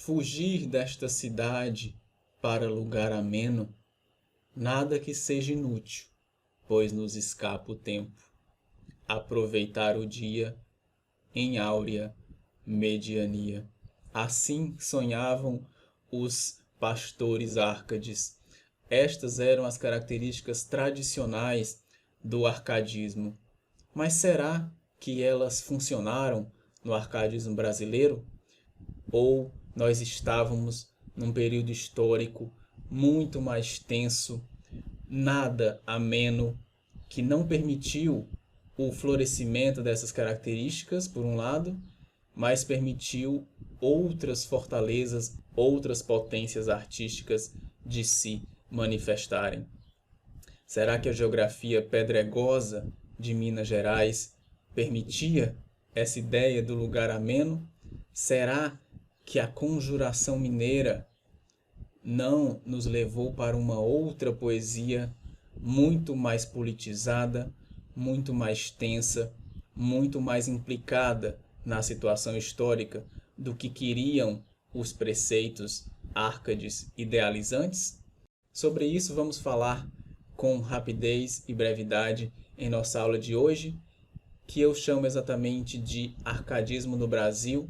Fugir desta cidade para lugar ameno, nada que seja inútil, pois nos escapa o tempo. Aproveitar o dia em áurea mediania. Assim sonhavam os pastores árcades. Estas eram as características tradicionais do arcadismo. Mas será que elas funcionaram no arcadismo brasileiro? Ou nós estávamos num período histórico muito mais tenso, nada ameno, que não permitiu o florescimento dessas características, por um lado, mas permitiu outras fortalezas, outras potências artísticas de se manifestarem. Será que a geografia pedregosa de Minas Gerais permitia essa ideia do lugar ameno? Será que a conjuração mineira não nos levou para uma outra poesia muito mais politizada, muito mais tensa, muito mais implicada na situação histórica do que queriam os preceitos árcades idealizantes? Sobre isso vamos falar com rapidez e brevidade em nossa aula de hoje, que eu chamo exatamente de arcadismo no Brasil,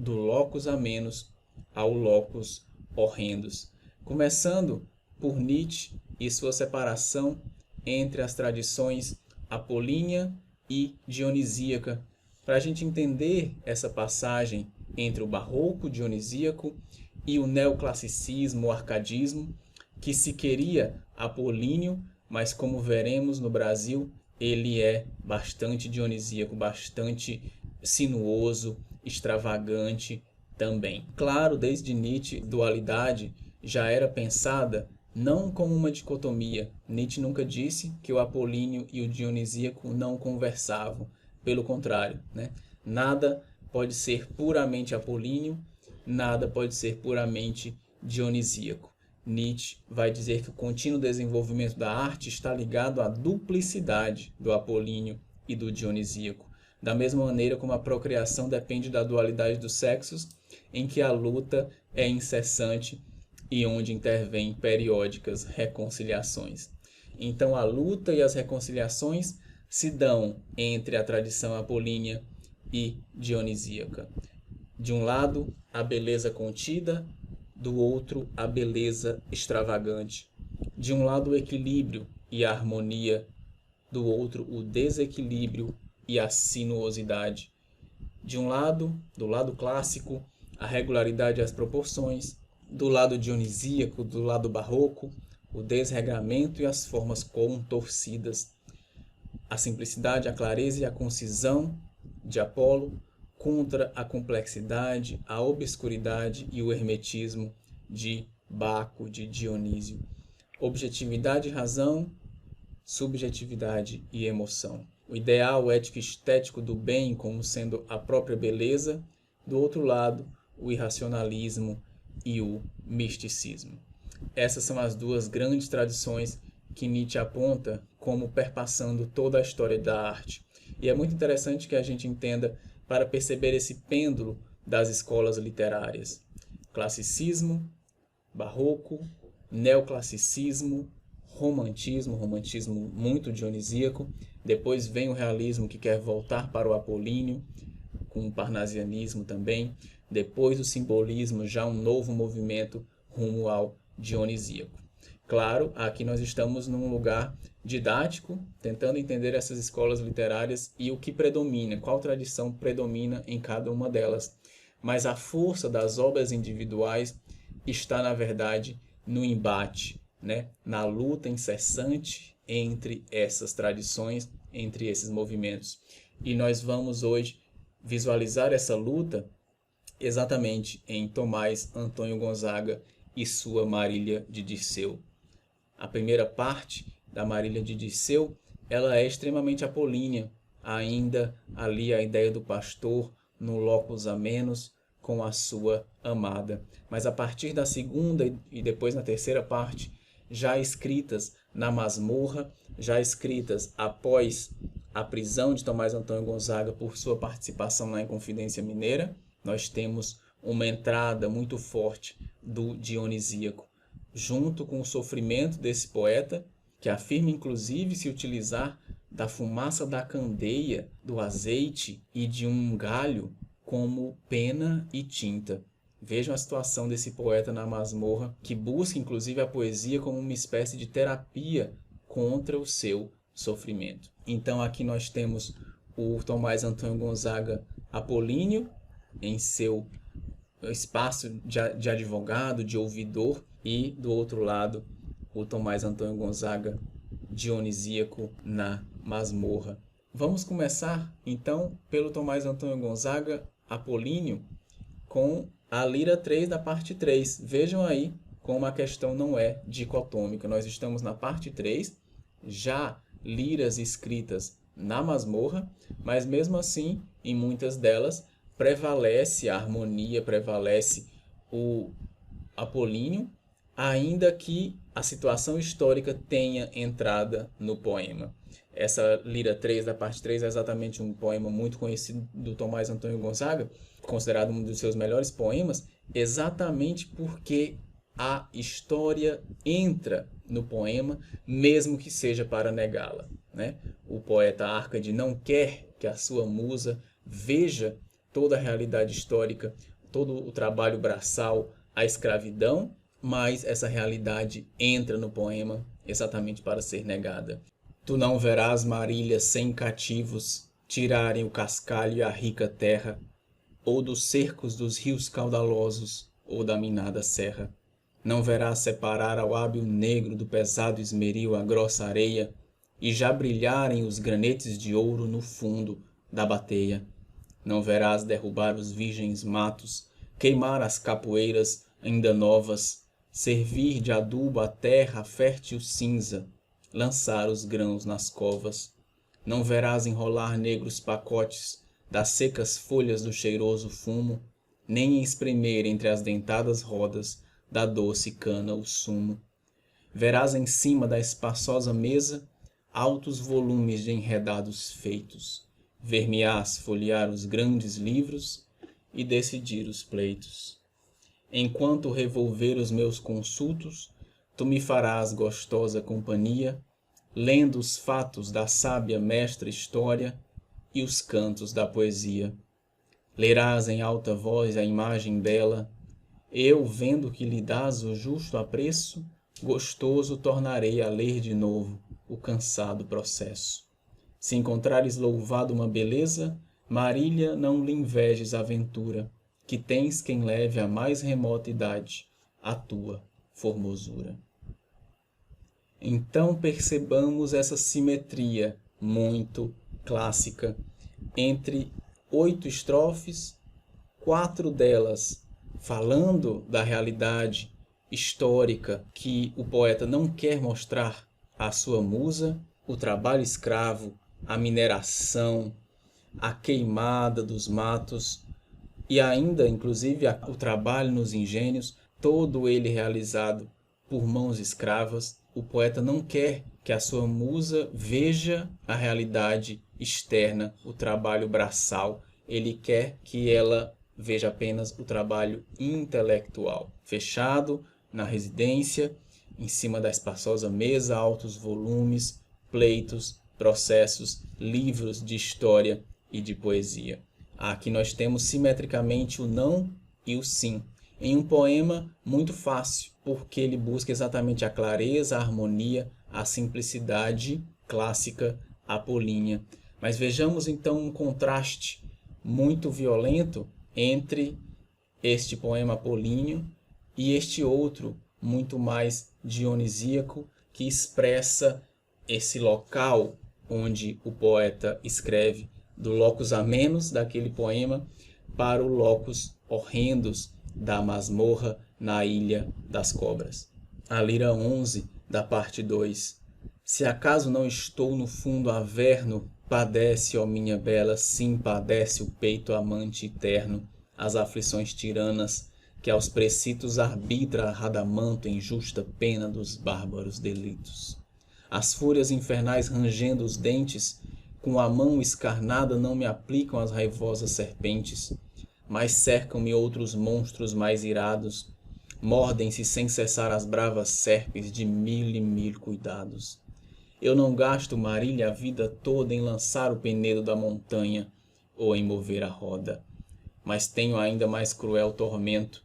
do locus amenus ao locus horrendus. Começando por Nietzsche e sua separação entre as tradições apolínea e dionisíaca, para a gente entender essa passagem entre o barroco dionisíaco e o neoclassicismo, o arcadismo, que se queria apolíneo, mas como veremos no Brasil, ele é bastante dionisíaco, bastante sinuoso, extravagante também. Claro, desde Nietzsche, dualidade já era pensada não como uma dicotomia. Nietzsche nunca disse que o apolíneo e o dionisíaco não conversavam. Pelo contrário, né? Nada pode ser puramente apolíneo, nada pode ser puramente dionisíaco. Nietzsche vai dizer que o contínuo desenvolvimento da arte está ligado à duplicidade do apolíneo e do dionisíaco, da mesma maneira como a procriação depende da dualidade dos sexos, em que a luta é incessante e onde intervêm periódicas reconciliações. Então a luta e as reconciliações se dão entre a tradição apolínea e dionisíaca. De um lado, a beleza contida, do outro, a beleza extravagante. De um lado, o equilíbrio e a harmonia, do outro, o desequilíbrio e a sinuosidade. De um lado, do lado clássico, a regularidade e as proporções, do lado dionisíaco, do lado barroco, o desregramento e as formas contorcidas. A simplicidade, a clareza e a concisão de Apolo contra a complexidade, a obscuridade e o hermetismo de Baco, de Dionísio. Objetividade e razão, subjetividade e emoção. O ideal ético e estético do bem como sendo a própria beleza, do outro lado, o irracionalismo e o misticismo. Essas são as duas grandes tradições que Nietzsche aponta como perpassando toda a história da arte. E é muito interessante que a gente entenda para perceber esse pêndulo das escolas literárias. Classicismo, barroco, neoclassicismo, romantismo muito dionisíaco. Depois vem o realismo que quer voltar para o apolíneo, com o parnasianismo também. Depois o simbolismo, já um novo movimento rumo ao dionisíaco. Claro, aqui nós estamos num lugar didático, tentando entender essas escolas literárias e o que predomina, qual tradição predomina em cada uma delas. Mas a força das obras individuais está, na verdade, no embate, né? Na luta incessante entre essas tradições, entre esses movimentos. E nós vamos hoje visualizar essa luta exatamente em Tomás Antônio Gonzaga e sua Marília de Dirceu. A primeira parte da Marília de Dirceu, ela é extremamente apolínea, ainda ali a ideia do pastor no locus amenus com a sua amada. Mas a partir da segunda e depois na terceira parte, já escritas na masmorra, já escritas após a prisão de Tomás Antônio Gonzaga por sua participação na Inconfidência Mineira, nós temos uma entrada muito forte do dionisíaco, junto com o sofrimento desse poeta, que afirma inclusive se utilizar da fumaça da candeia, do azeite e de um galho como pena e tinta. Vejam a situação desse poeta na masmorra, que busca inclusive a poesia como uma espécie de terapia contra o seu sofrimento. Então aqui nós temos o Tomás Antônio Gonzaga apolíneo em seu espaço de advogado, de ouvidor, e do outro lado o Tomás Antônio Gonzaga dionisíaco na masmorra. Vamos começar então pelo Tomás Antônio Gonzaga apolíneo com a lira 3 da parte 3. Vejam aí como a questão não é dicotômica. Nós estamos na parte 3, já liras escritas na masmorra, mas mesmo assim, em muitas delas, prevalece a harmonia, prevalece o apolíneo, ainda que a situação histórica tenha entrada no poema. Essa lira 3 da parte 3 é exatamente um poema muito conhecido do Tomás Antônio Gonzaga, considerado um dos seus melhores poemas, exatamente porque a história entra no poema, mesmo que seja para negá-la, né? O poeta Árcade não quer que a sua musa veja toda a realidade histórica, todo o trabalho braçal, a escravidão, mas essa realidade entra no poema exatamente para ser negada. Tu não verás Marília sem cativos tirarem o cascalho e a rica terra, ou dos cercos dos rios caudalosos, ou da minada serra. Não verás separar ao hábil negro do pesado esmeril a grossa areia, e já brilharem os granetes de ouro no fundo da bateia. Não verás derrubar os virgens matos, queimar as capoeiras ainda novas, servir de adubo a terra fértil cinza, lançar os grãos nas covas. Não verás enrolar negros pacotes das secas folhas do cheiroso fumo, nem espremer entre as dentadas rodas da doce cana o sumo. Verás em cima da espaçosa mesa altos volumes de enredados feitos. Ver-me-ás folhear os grandes livros e decidir os pleitos. Enquanto revolver os meus consultos, tu me farás gostosa companhia, lendo os fatos da sábia mestra história e os cantos da poesia. Lerás em alta voz a imagem dela, eu, vendo que lhe dás o justo apreço, gostoso tornarei a ler de novo o cansado processo. Se encontrares louvado uma beleza, Marília, não lhe invejes a ventura, que tens quem leve à mais remota idade a tua formosura. Então percebamos essa simetria muito clássica entre 8 estrofes, 4 delas falando da realidade histórica que o poeta não quer mostrar à sua musa, o trabalho escravo, a mineração, a queimada dos matos e ainda, inclusive, o trabalho nos engenhos, todo ele realizado por mãos escravas. O poeta não quer que a sua musa veja a realidade externa, o trabalho braçal. Ele quer que ela veja apenas o trabalho intelectual, fechado na residência, em cima da espaçosa mesa, altos volumes, pleitos, processos, livros de história e de poesia. Aqui nós temos simetricamente o não e o sim, em um poema muito fácil, porque ele busca exatamente a clareza, a harmonia, a simplicidade clássica apolínea. Mas vejamos então um contraste muito violento entre este poema apolíneo e este outro, muito mais dionisíaco, que expressa esse local onde o poeta escreve, do locus amenus daquele poema para o locus horrendos da masmorra na Ilha das Cobras. A lira 11 da parte 2. Se acaso não estou no fundo averno, padece, ó minha bela, sim padece o peito amante eterno, as aflições tiranas, que aos precitos arbitra Radamanto em justa pena dos bárbaros delitos. As fúrias infernais rangendo os dentes, com a mão escarnada não me aplicam as raivosas serpentes. mas cercam-me outros monstros mais irados. Mordem-se sem cessar as bravas serpes de mil e mil cuidados. Eu não gasto, Marília, a vida toda em lançar o penedo da montanha ou em mover a roda, mas tenho ainda mais cruel tormento.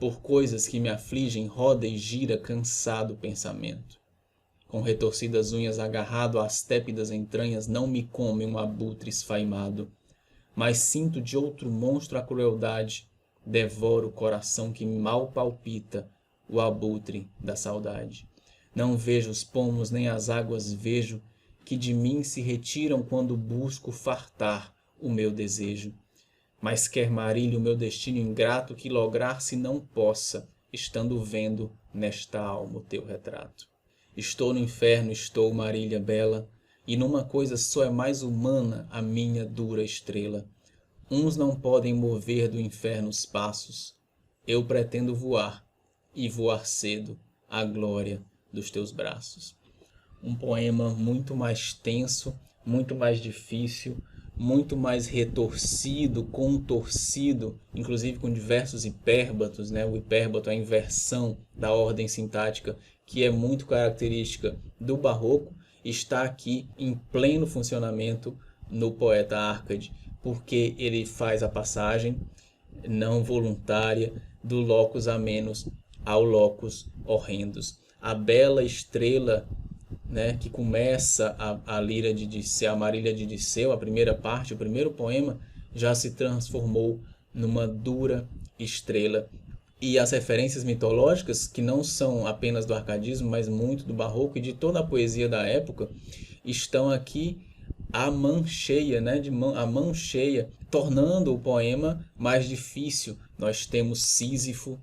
Por coisas que me afligem, roda e gira cansado o pensamento. Com retorcidas unhas agarrado às tépidas entranhas, não me come um abutre esfaimado, mas sinto de outro monstro a crueldade, devoro o coração que mal palpita, o abutre da saudade. Não vejo os pomos nem as águas vejo, que de mim se retiram quando busco fartar o meu desejo. Mas quer Marília o meu destino ingrato que lograr-se não possa, estando vendo nesta alma o teu retrato. Estou no inferno, estou, Marília bela, e numa coisa só é mais humana a minha dura estrela. Uns não podem mover do inferno os passos. Eu pretendo voar, e voar cedo, à glória dos teus braços. Um poema muito mais tenso, muito mais difícil, muito mais retorcido, contorcido, inclusive com diversos hipérbatos, né? O hipérbato é a inversão da ordem sintática, que é muito característica do barroco, está aqui em pleno funcionamento no poeta Árcade, porque ele faz a passagem não voluntária do locus amenus ao locus horrendus. A bela estrela, né, que começa a lira de Disseu, a Marília de Disseu, a primeira parte, o primeiro poema, já se transformou numa dura estrela. E as referências mitológicas, que não são apenas do arcadismo, mas muito do barroco e de toda a poesia da época, estão aqui a mão cheia, né, a mão cheia, tornando o poema mais difícil. Nós temos Sísifo,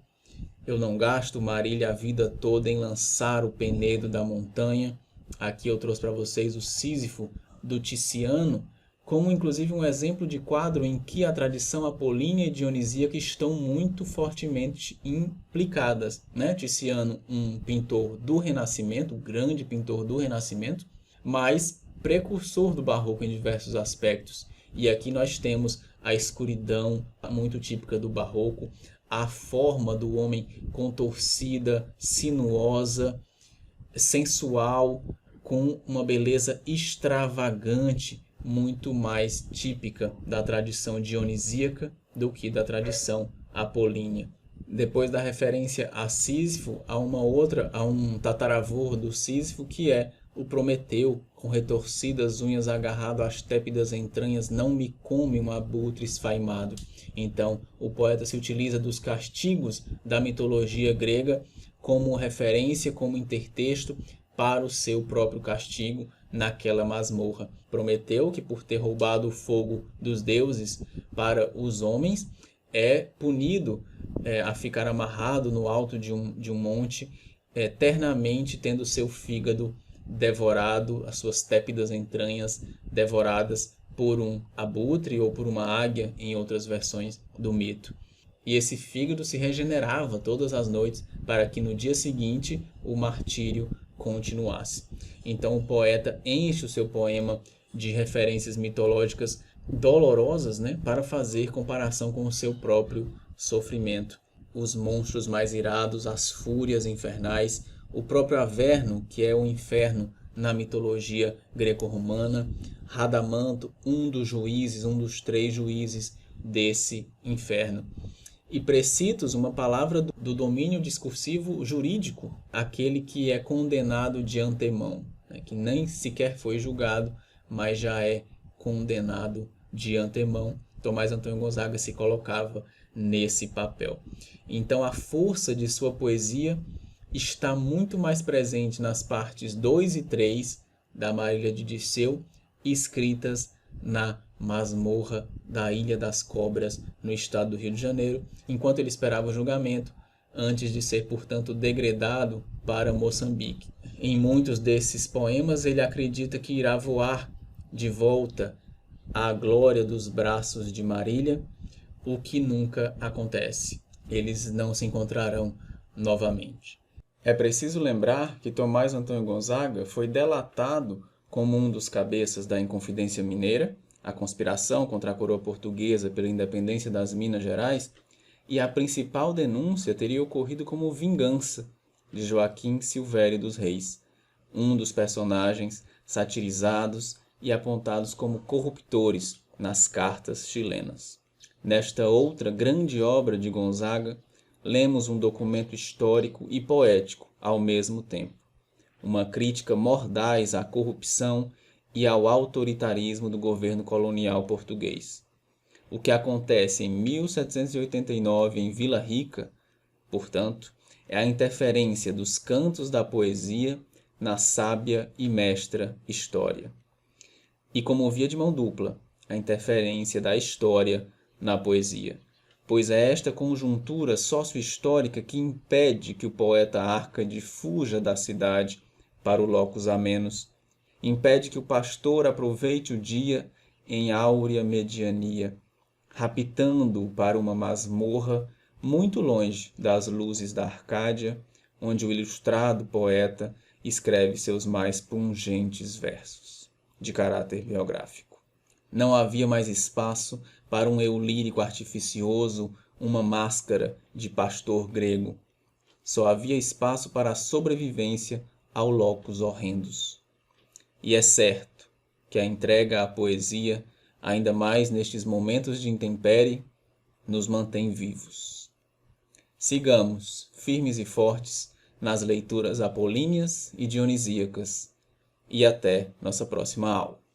eu não gasto, Marília, a vida toda em lançar o penedo da montanha. Aqui eu trouxe para vocês o Sísifo do Tiziano, como inclusive um exemplo de quadro em que a tradição apolínea e dionisíaca estão muito fortemente implicadas, né? Tiziano, um pintor do Renascimento, um grande pintor do Renascimento, mas precursor do barroco em diversos aspectos. E aqui nós temos a escuridão muito típica do barroco, a forma do homem contorcida, sinuosa, sensual, com uma beleza extravagante, muito mais típica da tradição dionisíaca do que da tradição apolínea. Depois da referência a Sísifo, há um tataravô do Sísifo que é o Prometeu, com retorcidas unhas agarrado às tépidas entranhas, não me come um abutre esfaimado. Então, o poeta se utiliza dos castigos da mitologia grega como referência, como intertexto para o seu próprio castigo naquela masmorra. Prometeu, que por ter roubado o fogo dos deuses para os homens, é punido a ficar amarrado no alto de um monte, eternamente tendo seu fígado devorado, as suas tépidas entranhas devoradas por um abutre ou por uma águia, em outras versões do mito. E esse fígado se regenerava todas as noites para que no dia seguinte o martírio continuasse. Então o poeta enche o seu poema de referências mitológicas dolorosas, né, para fazer comparação com o seu próprio sofrimento. Os monstros mais irados, as fúrias infernais, o próprio Averno, que é o inferno na mitologia greco-romana, Radamanto, um dos juízes, um dos 3 juízes desse inferno. E Precitos, uma palavra do domínio discursivo jurídico, aquele que é condenado de antemão, né, que nem sequer foi julgado, mas já é condenado de antemão. Tomás Antônio Gonzaga se colocava nesse papel. Então a força de sua poesia está muito mais presente nas partes 2 e 3 da Marília de Disseu, escritas na masmorra da Ilha das Cobras, no estado do Rio de Janeiro, enquanto ele esperava o julgamento, antes de ser, portanto, degredado para Moçambique. Em muitos desses poemas, ele acredita que irá voar de volta à glória dos braços de Marília, o que nunca acontece. Eles não se encontrarão novamente. É preciso lembrar que Tomás Antônio Gonzaga foi delatado como um dos cabeças da Inconfidência Mineira, a conspiração contra a coroa portuguesa pela independência das Minas Gerais, e a principal denúncia teria ocorrido como vingança de Joaquim Silvério dos Reis, um dos personagens satirizados e apontados como corruptores nas cartas chilenas. Nesta outra grande obra de Gonzaga, lemos um documento histórico e poético ao mesmo tempo, uma crítica mordaz à corrupção e ao autoritarismo do governo colonial português. O que acontece em 1789 em Vila Rica, portanto, é a interferência dos cantos da poesia na sábia e mestra história. E como via de mão dupla, a interferência da história na poesia, pois é esta conjuntura sócio-histórica que impede que o poeta Árcade fuja da cidade para o locus amenus, impede que o pastor aproveite o dia em áurea mediania, raptando-o para uma masmorra muito longe das luzes da Arcádia, onde o ilustrado poeta escreve seus mais pungentes versos, de caráter biográfico. Não havia mais espaço para um eu lírico artificioso, uma máscara de pastor grego. Só havia espaço para a sobrevivência ao locus horrendus. E é certo que a entrega à poesia, ainda mais nestes momentos de intempérie, nos mantém vivos. Sigamos, firmes e fortes, nas leituras apolíneas e dionisíacas. E até nossa próxima aula.